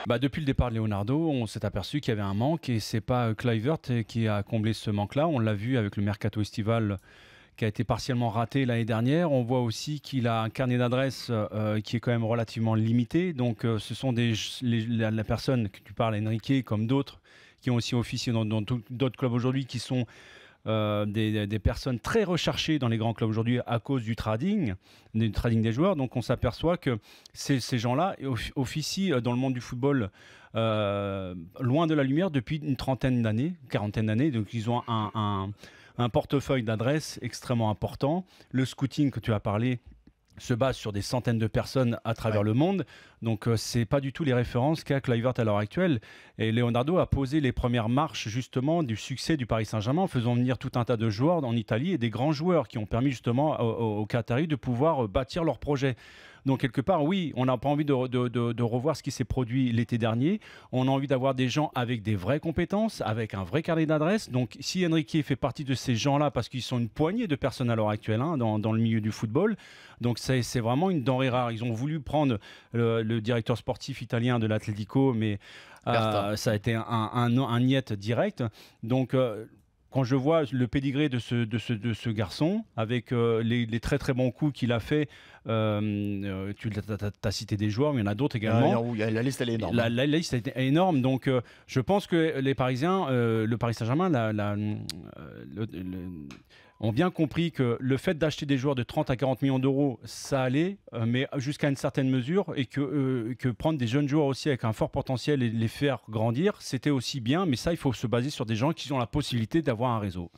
Bah, depuis le départ de Leonardo, on s'est aperçu qu'il y avait un manque et c'est pas Kluivert qui a comblé ce manque-là. On l'a vu avec le mercato estival qui a été partiellement raté l'année dernière. On voit aussi qu'il a un carnet d'adresses qui est quand même relativement limité. Donc, ce sont la personne que tu parles, Enrique, comme d'autres, qui ont aussi officié dans d'autres clubs aujourd'hui, qui sont des personnes très recherchées dans les grands clubs aujourd'hui à cause du trading des joueurs. Donc, on s'aperçoit que ces gens-là officient dans le monde du football loin de la lumière depuis une trentaine d'années, quarantaine d'années. Donc, ils ont un portefeuille d'adresses extrêmement important. Le scouting que tu as parlé se base sur des centaines de personnes à travers le monde. Donc, c'est pas du tout les références qu'a Kluivert à l'heure actuelle. Et Leonardo a posé les premières marches, justement, du succès du Paris Saint-Germain en faisant venir tout un tas de joueurs en Italie et des grands joueurs qui ont permis, justement, aux Qataris de pouvoir bâtir leur projet. Donc, quelque part, oui, on n'a pas envie de revoir ce qui s'est produit l'été dernier. On a envie d'avoir des gens avec des vraies compétences, avec un vrai carnet d'adresses. Donc, si Enrique fait partie de ces gens-là, parce qu'ils sont une poignée de personnes à l'heure actuelle dans le milieu du football, donc c'est vraiment une denrée rare. Ils ont voulu prendre le directeur sportif italien de l'Atlético, mais ça a été un niet direct. Donc, quand je vois le pédigré de ce garçon, avec les très très bons coups qu'il a fait, tu as cité des joueurs, mais il y en a d'autres également. La liste elle est énorme. La liste est énorme, donc je pense que les Parisiens, le Paris Saint-Germain, ont bien compris que le fait d'acheter des joueurs de 30 à 40 millions d'euros, ça allait, mais jusqu'à une certaine mesure, et que prendre des jeunes joueurs aussi avec un fort potentiel et les faire grandir, c'était aussi bien, mais ça, il faut se baser sur des gens qui ont la possibilité d'avoir un réseau.